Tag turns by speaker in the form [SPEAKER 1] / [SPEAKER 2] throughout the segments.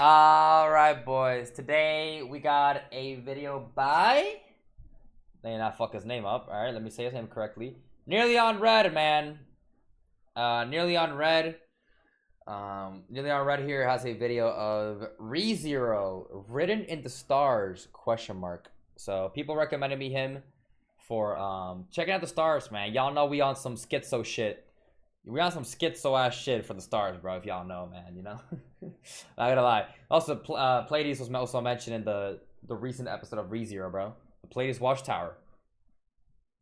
[SPEAKER 1] Alright, boys. Today we got a video by. Let me not fuck his name up. Alright, let me say his name correctly. Nearly on Red, man. Nearly on Red. Nearly on Red here has a video of ReZero written in the stars ? So people recommended me him for checking out the stars, man. Y'all know we on some schizo shit. We on some schizo ass shit for the stars, bro. If y'all know, man, you know. Not gonna lie. Also, Pleiades was also mentioned in the recent episode of ReZero, bro. The Pleiades Watchtower.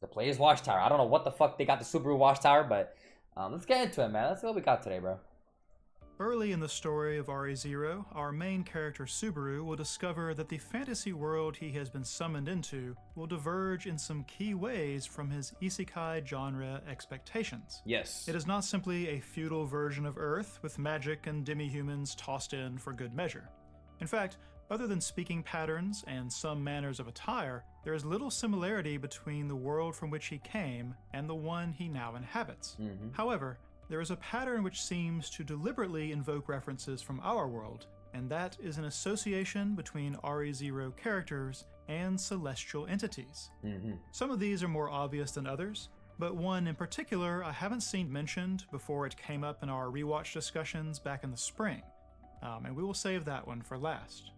[SPEAKER 1] The Pleiades Watchtower. I don't know what the fuck they got the Subaru Watchtower, but let's get into it, man. Let's see what we got today, bro.
[SPEAKER 2] Early in the story of ReZero, our main character Subaru will discover that the fantasy world he has been summoned into will diverge in some key ways from his isekai genre expectations.
[SPEAKER 1] Yes.
[SPEAKER 2] It is not simply a feudal version of Earth with magic and demi-humans tossed in for good measure. In fact, other than speaking patterns and some manners of attire, there is little similarity between the world from which he came and the one he now inhabits. However, there is a pattern which seems to deliberately invoke references from our world, and that is an association between ReZero characters and celestial entities. Some of these are more obvious than others, but one in particular I haven't seen mentioned before it came up in our rewatch discussions back in the spring, and we will save that one for last.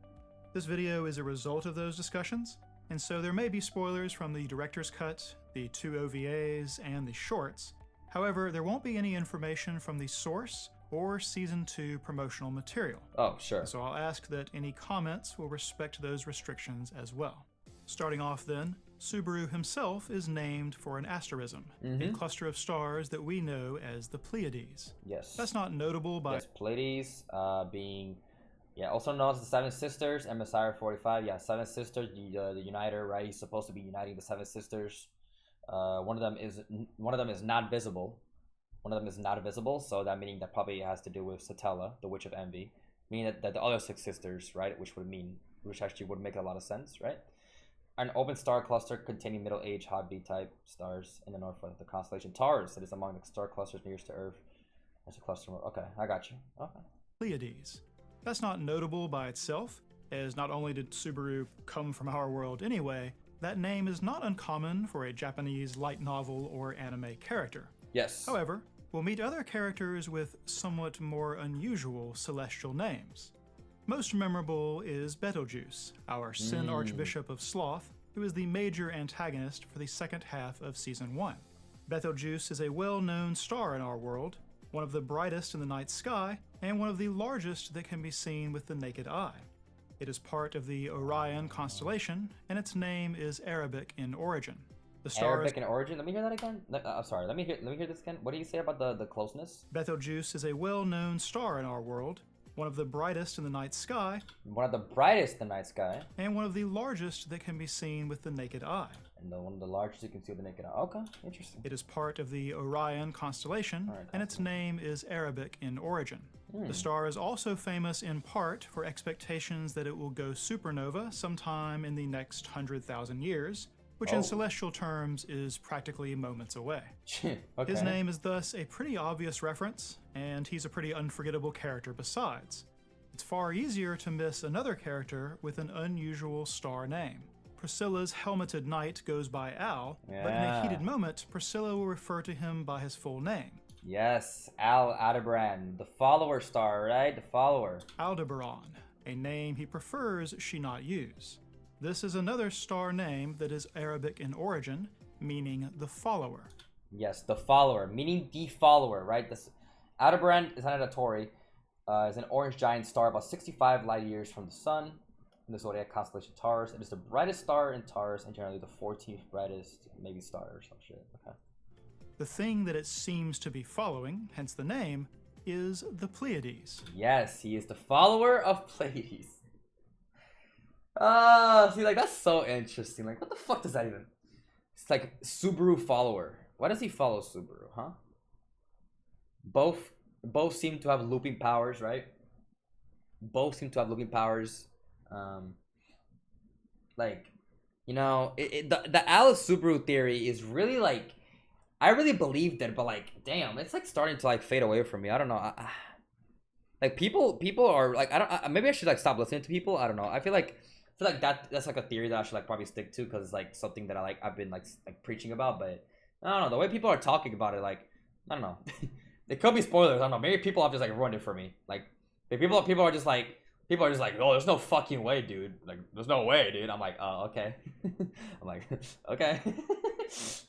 [SPEAKER 2] This video is a result of those discussions, and so there may be spoilers from the director's cut, the 2 OVAs, and the shorts. However, there won't be any information from the source or Season 2 promotional material.
[SPEAKER 1] Oh, sure.
[SPEAKER 2] So I'll ask that any comments will respect those restrictions as well. Starting off then, Subaru himself is named for an asterism, a cluster of stars that we know as the Pleiades.
[SPEAKER 1] Yes.
[SPEAKER 2] That's not notable by...
[SPEAKER 1] Yes, Pleiades being... Yeah, also known as the Seven Sisters, and Messiah 45. Yeah, Seven Sisters, the uniter, right? He's supposed to be uniting the Seven Sisters. One of them is not visible. One of them is not visible, so that meaning that probably has to do with Satella, the Witch of Envy. Meaning that the other 6 sisters, right, which actually would make a lot of sense, right? An open star cluster containing middle-age hot B type stars in the north of the constellation Taurus. It is among the star clusters nearest to Earth. There's a cluster. Okay, I got you. Okay.
[SPEAKER 2] Pleiades. That's not notable by itself, as not only did Subaru come from our world anyway, that name is not uncommon for a Japanese light novel or anime character.
[SPEAKER 1] Yes.
[SPEAKER 2] However, we'll meet other characters with somewhat more unusual celestial names. Most memorable is Betelgeuse, our Sin Archbishop of Sloth, who is the major antagonist for the second half of Season 1. Betelgeuse is a well-known star in our world, one of the brightest in the night sky, and one of the largest that can be seen with the naked eye. It is part of the Orion constellation, and its name is Arabic in origin. The star
[SPEAKER 1] Arabic in origin? Let me hear that again. Sorry, let me hear this again. What do you say about the closeness?
[SPEAKER 2] Betelgeuse is a well-known star in our world, one of the brightest in the night sky,
[SPEAKER 1] One of the brightest in the night sky,
[SPEAKER 2] and one of the largest that can be seen with the naked eye.
[SPEAKER 1] and one of the largest you can see with the naked eye. Okay, interesting.
[SPEAKER 2] It is part of the Orion constellation, and its name is Arabic in origin. The star is also famous in part for expectations that it will go supernova sometime in the next 100,000 years, which in celestial terms is practically moments away.
[SPEAKER 1] Okay.
[SPEAKER 2] His name is thus a pretty obvious reference, and he's a pretty unforgettable character besides. It's far easier to miss another character with an unusual star name. Priscilla's helmeted knight goes by Al, but in a heated moment, Priscilla will refer to him by his full name.
[SPEAKER 1] Yes, Aldebaran, the follower star, right? The follower.
[SPEAKER 2] Aldebaran, a name he prefers she not use. This is another star name that is Arabic in origin, meaning the follower.
[SPEAKER 1] Yes, the follower, meaning the follower, right? This Aldebaran is not a Tauri. Is an orange giant star about 65 light years from the sun in the zodiac constellation Taurus. It is the brightest star in Taurus and generally the 14th brightest, maybe star or some shit. Okay.
[SPEAKER 2] The thing that it seems to be following, hence the name, is the Pleiades.
[SPEAKER 1] Yes, he is the follower of Pleiades. See, like, that's so interesting. Like, what the fuck does that even... It's like, Subaru follower. Why does he follow Subaru, huh? Both seem to have looping powers, right? Both seem to have looping powers. Like, you know, the Alice Subaru theory is really, like... I really believed it, but, like, damn, it's, like, starting to, like, fade away from me. I don't know. Like people are like maybe I should like stop listening to people. I don't know. I feel like that's like a theory that I should like probably stick to because it's like something that I've been like preaching about. But I don't know, the way people are talking about it, like I don't know. It could be spoilers. I don't know. Maybe people have just like ruined it for me. Like people are just like oh, there's no fucking way, dude. Like there's no way, dude. I'm like, oh, okay. I'm like, okay.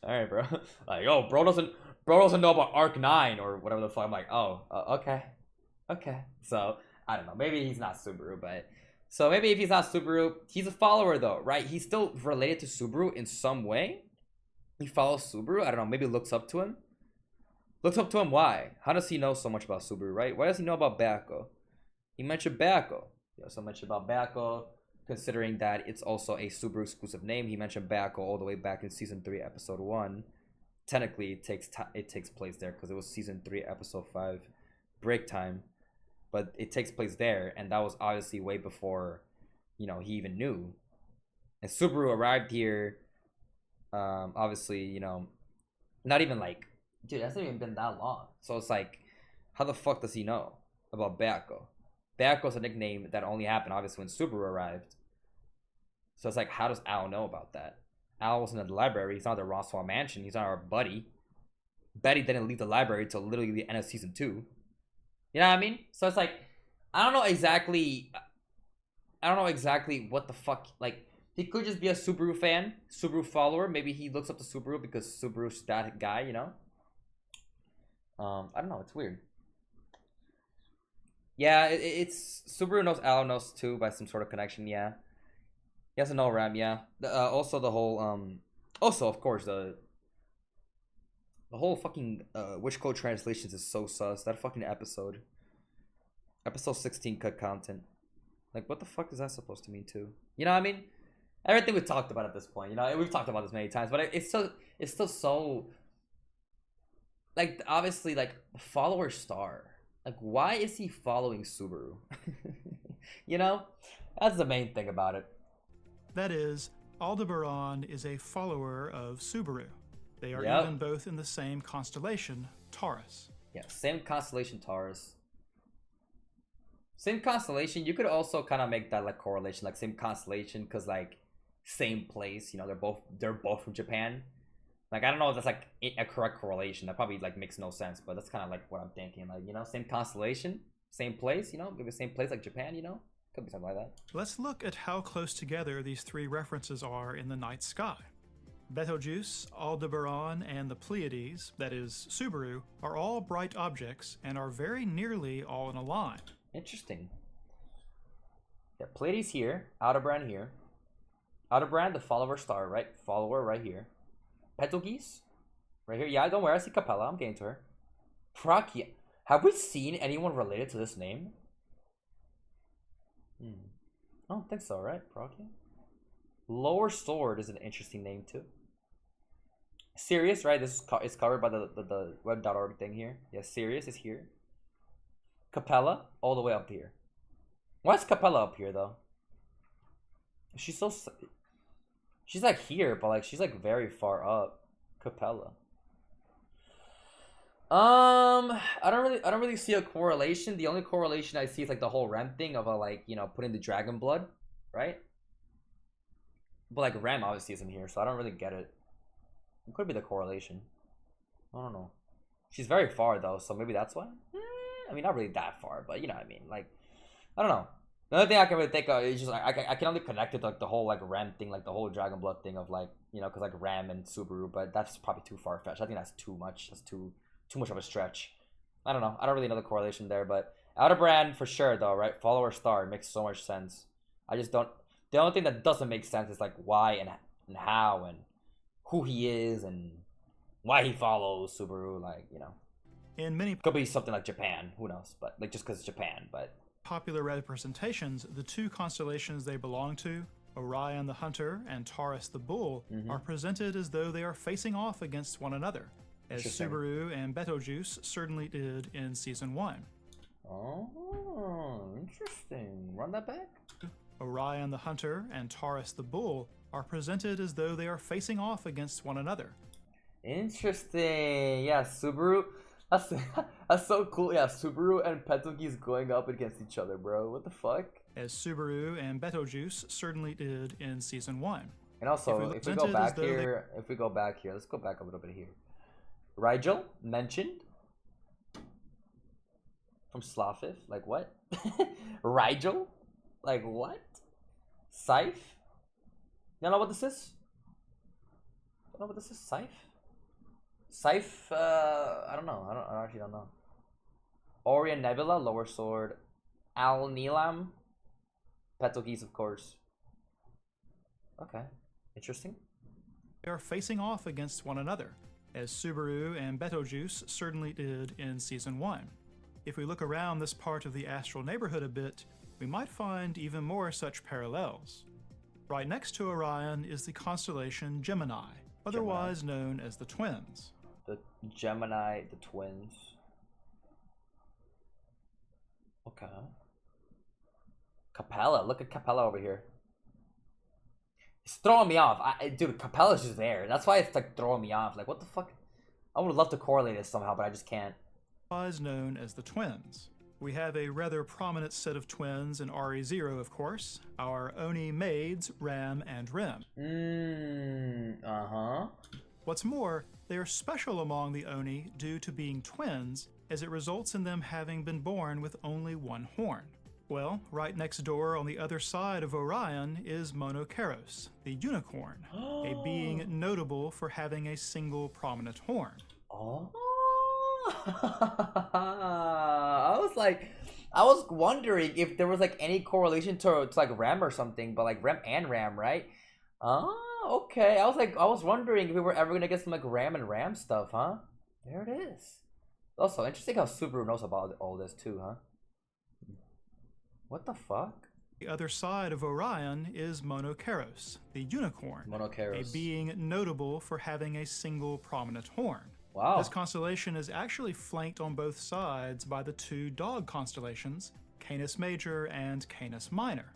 [SPEAKER 1] All right, bro. Like, oh, bro doesn't know about Arc 9 or whatever the fuck. I'm like, oh, okay. Okay, so I don't know. Maybe he's not Subaru, but so maybe if he's not Subaru, he's a follower though, right? He's still related to Subaru in some way. He follows Subaru. I don't know. Maybe looks up to him. Looks up to him. Why? How does he know so much about Subaru, right? Why does he know about Bako? He mentioned Bako. He also mentioned about Bako, considering that it's also a Subaru exclusive name. He mentioned Bako all the way back in season 3, episode 1. Technically, it takes place there because it was season 3, episode 5, break time. But it takes place there, and that was obviously way before, he even knew. And Subaru arrived here, obviously, not even like, dude, it hasn't even been that long. So it's like, how the fuck does he know about Bako? Bako's a nickname that only happened, obviously, when Subaru arrived. So it's like, how does Al know about that? Al wasn't in the library. He's not at the Roswell Mansion. He's not our buddy. Betty didn't leave the library till literally the end of season 2. You know what I mean? So it's like, I don't know exactly what the fuck, like, he could just be a Subaru fan, Subaru follower. Maybe he looks up to Subaru because Subaru's that guy, I don't know, it's weird. Yeah, it's Subaru knows Al knows too by some sort of connection, yeah. He has to know Ram, yeah. Also the whole, also, of course, the whole fucking Witch Code Translations is so sus. That fucking episode 16 cut content. Like, what the fuck is that supposed to mean too? You know what I mean? Everything we've talked about at this point. We've talked about this many times, but it's still so, like, obviously, like, follower star. Like, why is he following Subaru? That's the main thing about it.
[SPEAKER 2] That is, Aldebaran is a follower of Subaru. They are even both in the same constellation, Taurus.
[SPEAKER 1] Yeah, same constellation, Taurus. Same constellation. You could also kind of make that like correlation, like same constellation, because like same place. They're both from Japan. Like, I don't know if that's like a correct correlation. That probably like makes no sense, but that's kind of like what I'm thinking. Like, same constellation, same place. Maybe same place like Japan. Could be something like that.
[SPEAKER 2] Let's look at how close together these three references are in the night sky. Betelgeuse, Aldebaran, and the Pleiades, that is, Subaru, are all bright objects and are very nearly all in a line.
[SPEAKER 1] Interesting. Yeah, Pleiades here, Aldebaran here. Aldebaran, the follower star, right? Follower right here. Betelgeuse, right here. Yeah, don't worry, I see Capella. I'm getting to her. Prakia. Have we seen anyone related to this name? I don't think so, right? Prakia. Lower Sword is an interesting name too. Sirius, right? This is covered by the web.org thing here. Yeah, Sirius is here. Capella, all the way up here. Why is Capella up here though? She's like here, but like she's like very far up. Capella. I don't really see a correlation. The only correlation I see is like the whole Rem thing of putting the dragon blood, right? But like Rem obviously isn't here, so I don't really get it. It could be the correlation. I don't know. She's very far though, so maybe that's why. I mean, not really that far, but you know what I mean. Like, I don't know. The only thing I can really think of is just like I can only connect it to like the whole like Ram thing, like the whole Dragon Blood thing of like because like Ram and Subaru, but that's probably too far fetched. I think that's too much. That's too much of a stretch. I don't know. I don't really know the correlation there, but Aldebaran for sure though, right? Follower star makes so much sense. I just don't. The only thing that doesn't make sense is like why and how and who he is and why he follows Subaru. Like
[SPEAKER 2] In many
[SPEAKER 1] could be something like Japan. Who knows? But like just because it's Japan, but.
[SPEAKER 2] Popular representations, the two constellations they belong to, Orion the Hunter and Taurus the Bull, are presented as though they are facing off against one another, as Subaru and Betelgeuse certainly did in Season 1.
[SPEAKER 1] Oh, interesting. Run that back.
[SPEAKER 2] Orion the Hunter and Taurus the Bull are presented as though they are facing off against one another.
[SPEAKER 1] Interesting. Yeah, Subaru. That's that's so cool. Yeah, Subaru and Petuki going up against each other, bro. What the fuck?
[SPEAKER 2] as Subaru and Betelgeuse certainly did in Season 1.
[SPEAKER 1] And also, if we go back here, let's go back a little bit here. Rigel mentioned from Slafif, like what? Rigel, like what? Scythe? You know what this is? You know what this is? Scythe? Scythe? I don't know. I actually don't know. Orion Nebula, lower sword. Al Nilam, Petuki, of course. Okay, interesting.
[SPEAKER 2] They are facing off against one another, as Subaru and Betelgeuse certainly did in Season 1. If we look around this part of the astral neighborhood a bit, we might find even more such parallels. Right next to Orion is the constellation Gemini, otherwise known as the Twins.
[SPEAKER 1] The Gemini, the Twins. Okay. Capella, look at Capella over here. It's throwing me off. Dude, Capella's just there. That's why it's like throwing me off. Like, what the fuck? I would love to correlate it somehow, but I just can't.
[SPEAKER 2] Otherwise known as the Twins. We have a rather prominent set of twins in RE0, of course, our Oni maids, Ram and Rem. What's more, they are special among the Oni due to being twins, as it results in them having been born with only one horn. Well, right next door on the other side of Orion is Monoceros, the unicorn, a being notable for having a single prominent horn.
[SPEAKER 1] Oh. I was wondering if there was like any correlation to like Ram or something, but like Rem and Ram, right? Oh, okay. I was wondering if we were ever gonna get some like Ram and Ram stuff, huh? There it is. Also, interesting how Subaru knows about all this too, huh? What the fuck?
[SPEAKER 2] The other side of Orion is Monoceros, the unicorn,
[SPEAKER 1] Monoceros,
[SPEAKER 2] a being notable for having a single prominent horn.
[SPEAKER 1] Wow.
[SPEAKER 2] This constellation is actually flanked on both sides by the two dog constellations, Canis Major and Canis Minor.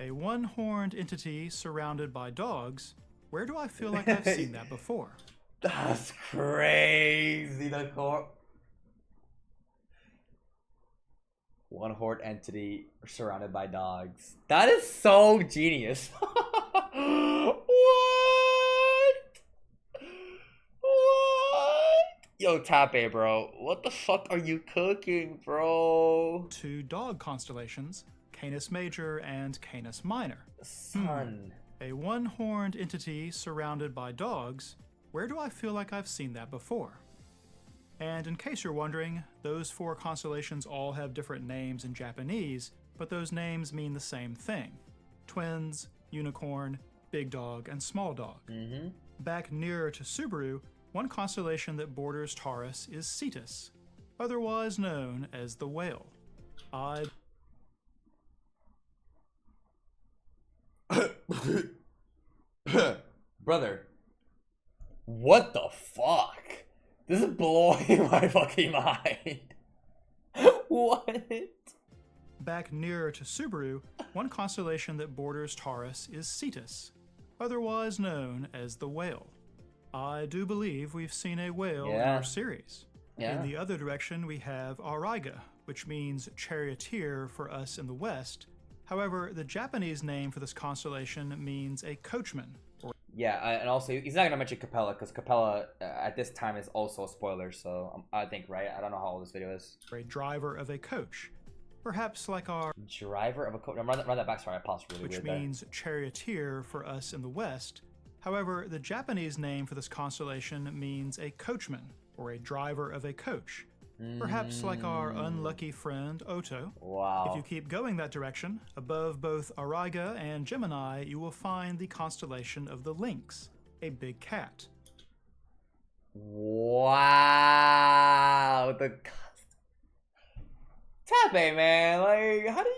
[SPEAKER 2] A one-horned entity surrounded by dogs? Where do I feel like I've seen that before?
[SPEAKER 1] That's crazy. One-horned entity surrounded by dogs. That is so genius. What? Yo, Tape, bro. What the fuck are you cooking, bro?
[SPEAKER 2] Two dog constellations, Canis Major and Canis Minor.
[SPEAKER 1] Son.
[SPEAKER 2] A one-horned entity surrounded by dogs? Where do I feel like I've seen that before? And in case you're wondering, those four constellations all have different names in Japanese, but those names mean the same thing. Twins, unicorn, big dog, and small dog. Back nearer to Subaru, one constellation that borders Taurus is Cetus, otherwise known as the Whale.
[SPEAKER 1] Brother, what the fuck? This is blowing my fucking mind. What?
[SPEAKER 2] Back nearer to Subaru, one constellation that borders Taurus is Cetus, otherwise known as the Whale. I do believe we've seen a whale in our series. In the other direction, we have Auriga, which means charioteer for us in the West. However, the Japanese name for this constellation means a coachman.
[SPEAKER 1] And also, he's not going to mention Capella, because Capella, at this time, is also a spoiler, so I think, right? I don't know how old this video is.
[SPEAKER 2] A driver of a coach. Perhaps like our...
[SPEAKER 1] Driver of a coach? Run that back, sorry, I paused really weird there.
[SPEAKER 2] Which means charioteer for us in the West. However, the Japanese name for this constellation means a coachman, or a driver of a coach. Perhaps like our unlucky friend Oto.
[SPEAKER 1] Wow.
[SPEAKER 2] If you keep going that direction, above both Auriga and Gemini, you will find the constellation of the Lynx, a big cat.
[SPEAKER 1] Wow. Tape, man. Like, how do you...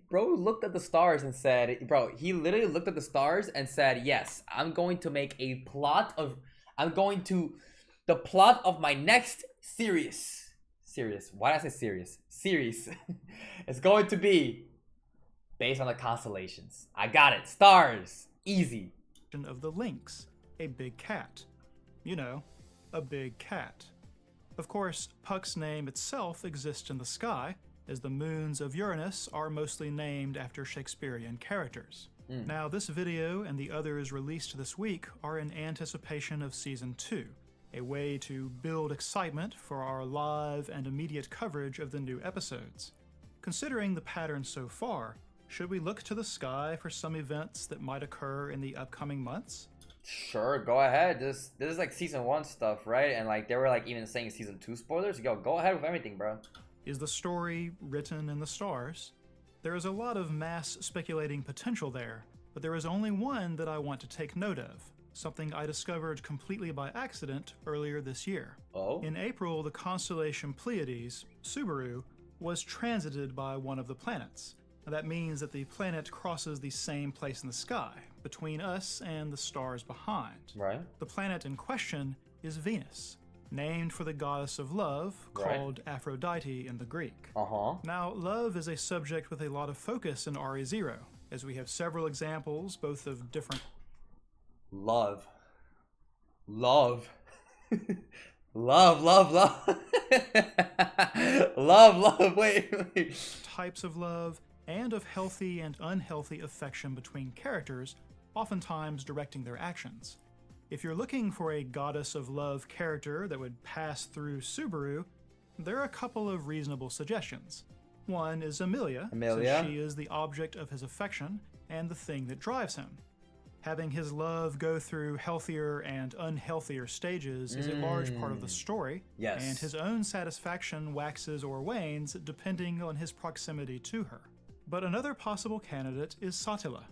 [SPEAKER 1] Bro looked at the stars and said, he literally looked at the stars and said, yes, I'm going to make a plot of... The plot of my next series. Why did I say series? Series. It's going to be based on the constellations. I got it. Stars. Easy.
[SPEAKER 2] Of the Lynx, a big cat. You know, a big cat. Of course, Puck's name itself exists in the sky, as the moons of Uranus are mostly named after Shakespearean characters. Now, this video and the others released this week are in anticipation of Season 2, a way to build excitement for our live and immediate coverage of the new episodes. Considering the pattern so far, should we look to the sky for some events that might occur in the upcoming months?
[SPEAKER 1] Sure, go ahead. This is like Season 1 stuff, right? And like they were like even saying Season 2 spoilers. Yo, go ahead with everything, bro.
[SPEAKER 2] Is the story written in the stars? There is a lot of mass speculating potential there, but there is only one that I want to take note of, something I discovered completely by accident earlier this year.
[SPEAKER 1] Oh?
[SPEAKER 2] In April, the constellation Pleiades, Subaru, was transited by one of the planets. That means that the planet crosses the same place in the sky, between us and the stars behind.
[SPEAKER 1] Right.
[SPEAKER 2] The planet in question is Venus, named for the goddess of love, called Aphrodite in the Greek. Now, love is a subject with a lot of focus in RE0, as we have several examples, both of different...
[SPEAKER 1] Love. Love. Love, love, love. Love, wait.
[SPEAKER 2] Types of love, and of healthy and unhealthy affection between characters, oftentimes directing their actions. If you're looking for a goddess of love character that would pass through Subaru, there are a couple of reasonable suggestions. One is Amelia, since she is the object of his affection and the thing that drives him. Having his love go through healthier and unhealthier stages is a large part of the story, and his own satisfaction waxes or wanes depending on his proximity to her. But another possible candidate is Satila.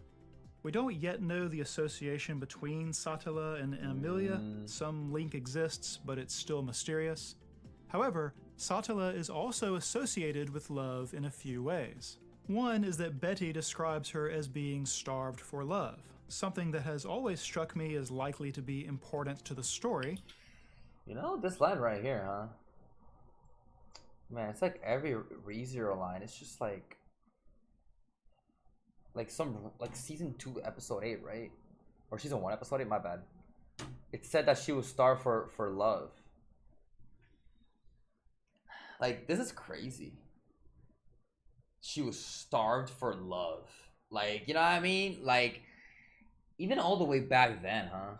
[SPEAKER 2] We don't yet know the association between Satila and Amelia. Some link exists, but it's still mysterious. However, Satila is also associated with love in a few ways. One is that Betty describes her as being starved for love, something that has always struck me as likely to be important to the story.
[SPEAKER 1] You know, this line right here, huh? Man, it's like every ReZero line. It's just like Season 2, Episode 8, right? Or Season 1, Episode 8, my bad. It said that she was starved for love. Like, this is crazy. She was starved for love. Like, you know what I mean? Like, even all the way back then, huh?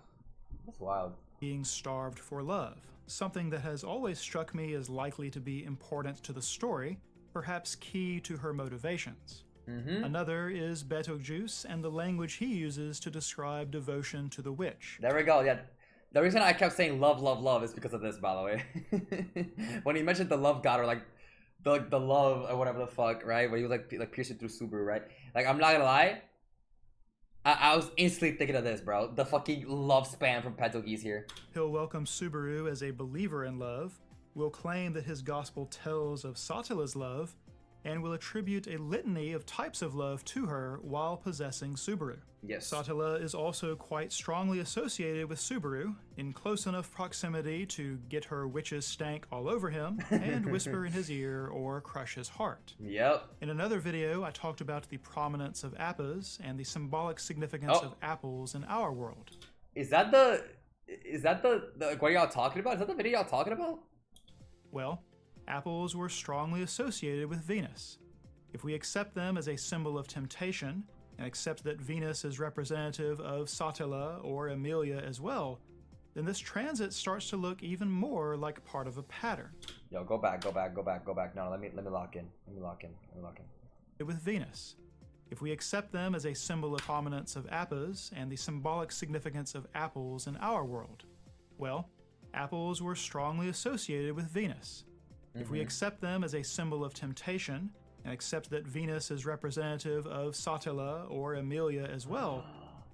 [SPEAKER 1] That's wild.
[SPEAKER 2] Being starved for love, something that has always struck me as likely to be important to the story, perhaps key to her motivations. Another is Betelgeuse and the language he uses to describe devotion to the witch.
[SPEAKER 1] There we go, yeah. The reason I kept saying love, love, love is because of this, by the way. When he mentioned the love god, or like the love or whatever the fuck, right? When he was like piercing through Subaru, right? Like, I'm not gonna lie, I was instantly thinking of this, bro. The fucking love span from Betelgeuse here.
[SPEAKER 2] He'll welcome Subaru as a believer in love, will claim that his gospel tells of Satila's love, and will attribute a litany of types of love to her while possessing Subaru.
[SPEAKER 1] Yes.
[SPEAKER 2] Satila is also quite strongly associated with Subaru, in close enough proximity to get her witch's stank all over him and whisper in his ear or crush his heart.
[SPEAKER 1] Yep.
[SPEAKER 2] In another video, I talked about the prominence of appas and the symbolic significance of apples in our world.
[SPEAKER 1] Is that the what y'all talking about? Is that the video y'all talking about?
[SPEAKER 2] Well, apples were strongly associated with Venus. If we accept them as a symbol of temptation, and accept that Venus is representative of Satila or Amelia as well, then this transit starts to look even more like part of a pattern.
[SPEAKER 1] Yo, go back. No, let me lock in.
[SPEAKER 2] With Venus. If we accept them as a symbol of prominence of appas and the symbolic significance of apples in our world, well, apples were strongly associated with Venus. If we accept them as a symbol of temptation, and accept that Venus is representative of Satila or Amelia as well,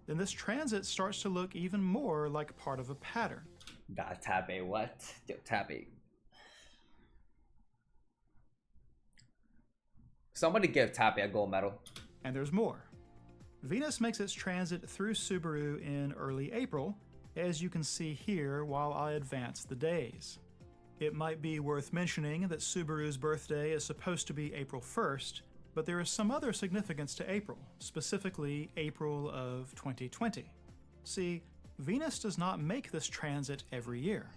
[SPEAKER 2] then this transit starts to look even more like part of a pattern.
[SPEAKER 1] Tabe, what? Yo, Tabe. Somebody give Tabe a gold medal.
[SPEAKER 2] And there's more. Venus makes its transit through Subaru in early April, as you can see here while I advance the days. It might be worth mentioning that Subaru's birthday is supposed to be April 1st, but there is some other significance to April, specifically April of 2020. See, Venus does not make this transit every year.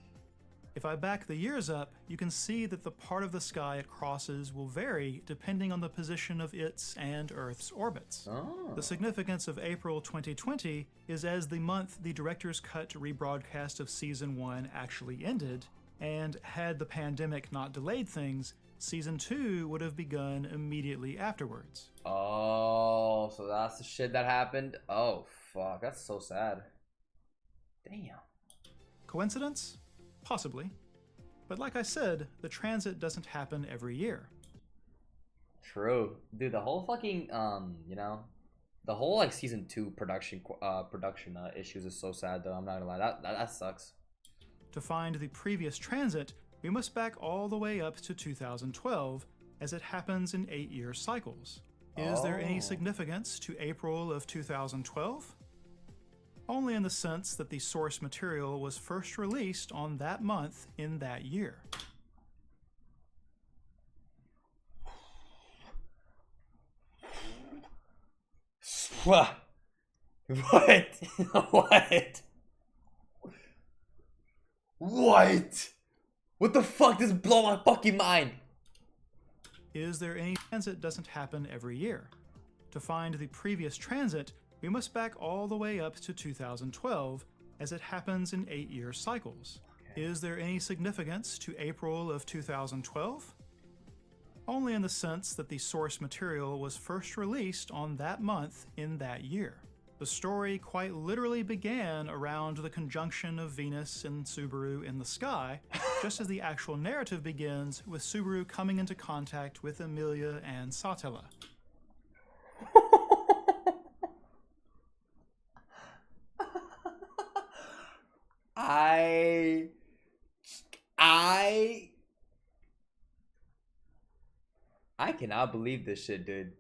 [SPEAKER 2] If I back the years up, you can see that the part of the sky it crosses will vary depending on the position of its and Earth's orbits.
[SPEAKER 1] Oh.
[SPEAKER 2] The significance of April 2020 is as the month the director's cut rebroadcast of Season 1 actually ended, and had the pandemic not delayed things, Season 2 would have begun immediately afterwards.
[SPEAKER 1] Oh, so that's the shit that happened? Oh, fuck. That's so sad. Damn.
[SPEAKER 2] Coincidence? Possibly. But like I said, the transit doesn't happen every year.
[SPEAKER 1] True. Dude, the whole fucking, you know, the whole, like, Season 2 production issues is so sad, though. I'm not gonna lie. That sucks.
[SPEAKER 2] To find the previous transit, we must back all the way up to 2012, as it happens in 8-year cycles. Is there any significance to April of 2012? Only in the sense that the source material was first released on that month in that year.
[SPEAKER 1] What? What? What? What the fuck? This blow my fucking mind.
[SPEAKER 2] Is there any transit doesn't happen every year? To find the previous transit, we must back all the way up to 2012, as it happens in 8-year cycles. Okay. Is there any significance to April of 2012? Only in the sense that the source material was first released on that month in that year. The story quite literally began around the conjunction of Venus and Subaru in the sky, just as the actual narrative begins with Subaru coming into contact with Emilia and Satella.
[SPEAKER 1] I cannot believe this shit, dude.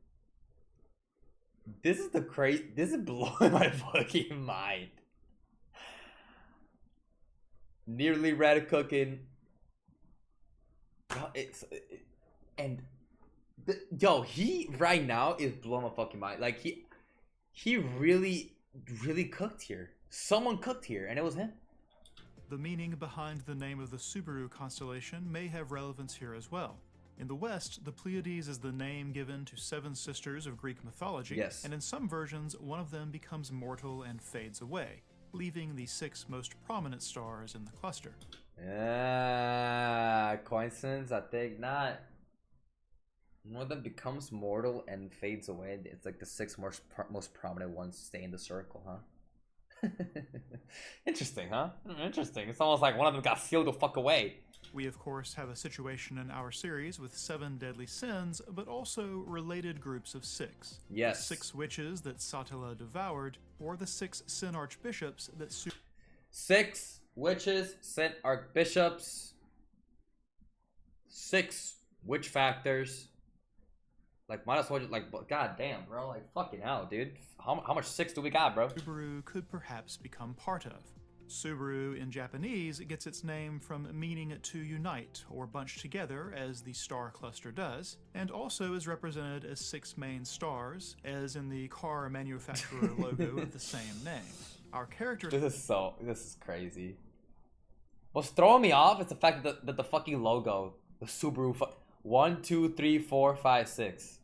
[SPEAKER 1] This is blowing my fucking mind. Nearly red cooking. Yo, he right now is blowing my fucking mind. Like he really cooked here. Someone cooked here, and it was him.
[SPEAKER 2] The meaning behind the name of the Subaru constellation may have relevance here as well. In the West, the Pleiades is the name given to 7 sisters of Greek mythology,
[SPEAKER 1] yes.
[SPEAKER 2] And in some versions, one of them becomes mortal and fades away, leaving the 6 most prominent stars in the cluster.
[SPEAKER 1] Yeah, coincidence? I think not. One of them becomes mortal and fades away. It's like the 6 most prominent ones stay in the circle, huh? Interesting, huh? Interesting. It's almost like one of them got sealed the fuck away.
[SPEAKER 2] We, of course, have a situation in our series with 7 deadly sins, but also related groups of 6.
[SPEAKER 1] Yes.
[SPEAKER 2] The 6 witches that Satella devoured, or the 6 sin archbishops that
[SPEAKER 1] 6 witches, sin archbishops, 6 witch factors. Like, might as well just, like, god damn, bro. Like, fucking hell, dude. How much 6 do we got, bro?
[SPEAKER 2] Subaru could perhaps become part of. Subaru in Japanese gets its name from meaning to unite or bunch together as the star cluster does, and also is represented as 6 main stars, as in the car manufacturer logo of the same name. Our character...
[SPEAKER 1] This is crazy. What's throwing me off is the fact that the fucking logo, the Subaru 1, 2, 3, 4, 5, 6.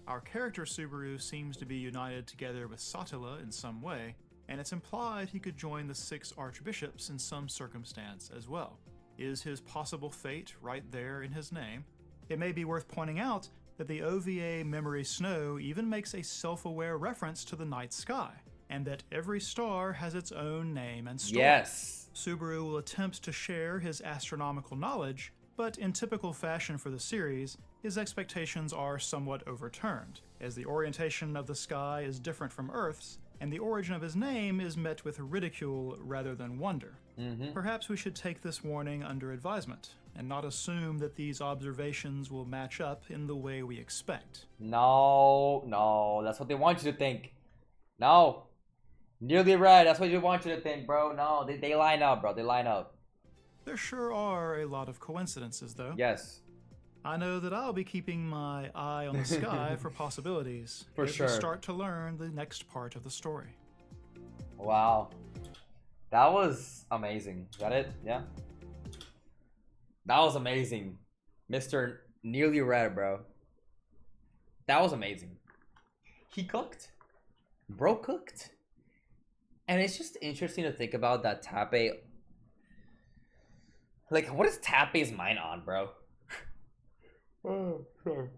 [SPEAKER 2] Our character Subaru seems to be united together with Satella in some way, and it's implied he could join the 6 archbishops in some circumstance as well. Is his possible fate right there in his name? It may be worth pointing out that the OVA Memory Snow even makes a self-aware reference to the night sky, and that every star has its own name and story.
[SPEAKER 1] Yes.
[SPEAKER 2] Subaru will attempt to share his astronomical knowledge, but in typical fashion for the series, his expectations are somewhat overturned, as the orientation of the sky is different from Earth's, and the origin of his name is met with ridicule rather than wonder. Perhaps we should take this warning under advisement, and not assume that these observations will match up in the way we expect.
[SPEAKER 1] No, that's what they want you to think. No. Nearly red, that's what they want you to think, bro. No, they line up, bro. They line up.
[SPEAKER 2] There sure are a lot of coincidences, though.
[SPEAKER 1] Yes.
[SPEAKER 2] I know that I'll be keeping my eye on the sky for possibilities.
[SPEAKER 1] For
[SPEAKER 2] as
[SPEAKER 1] sure.
[SPEAKER 2] we start to learn the next part of the story.
[SPEAKER 1] Wow. That was amazing. Is that it? Yeah. That was amazing. Mr. Nearly Red, bro. That was amazing. He cooked. Bro cooked. And it's just interesting to think about that Tape. Like, what is Tape's mind on, bro? Oh, sorry.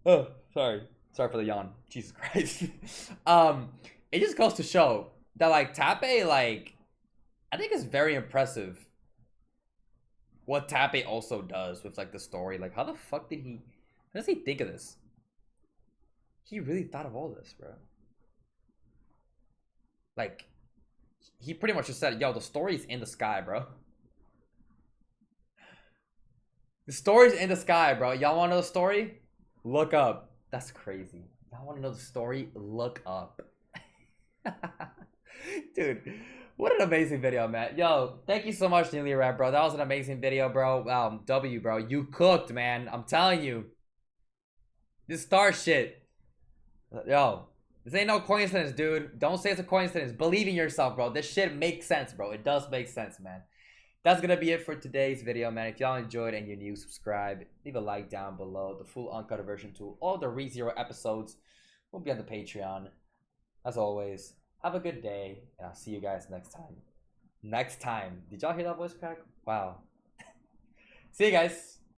[SPEAKER 1] Oh, sorry. Sorry for the yawn. Jesus Christ. It just goes to show that, like, Tape, like, I think it's very impressive what Tape also does with, like, the story. Like, how the fuck did he... How does he think of this? He really thought of all this, bro. Like, he pretty much just said, yo, the story's in the sky, bro. The story's in the sky, bro. Y'all want to know the story? Look up. That's crazy. Y'all want to know the story? Look up. Dude, what an amazing video, man. Yo, thank you so much, Nearly Red, bro. That was an amazing video, bro. W, bro. You cooked, man. I'm telling you. This star shit. Yo, this ain't no coincidence, dude. Don't say it's a coincidence. Believe in yourself, bro. This shit makes sense, bro. It does make sense, man. That's gonna be it for today's video, man. If y'all enjoyed and you're new, subscribe. Leave a like down below. The full uncut version to all the ReZero episodes will be on the Patreon. As always, have a good day, and I'll see you guys next time. Next time. Did y'all hear that voice crack? Wow. See you guys.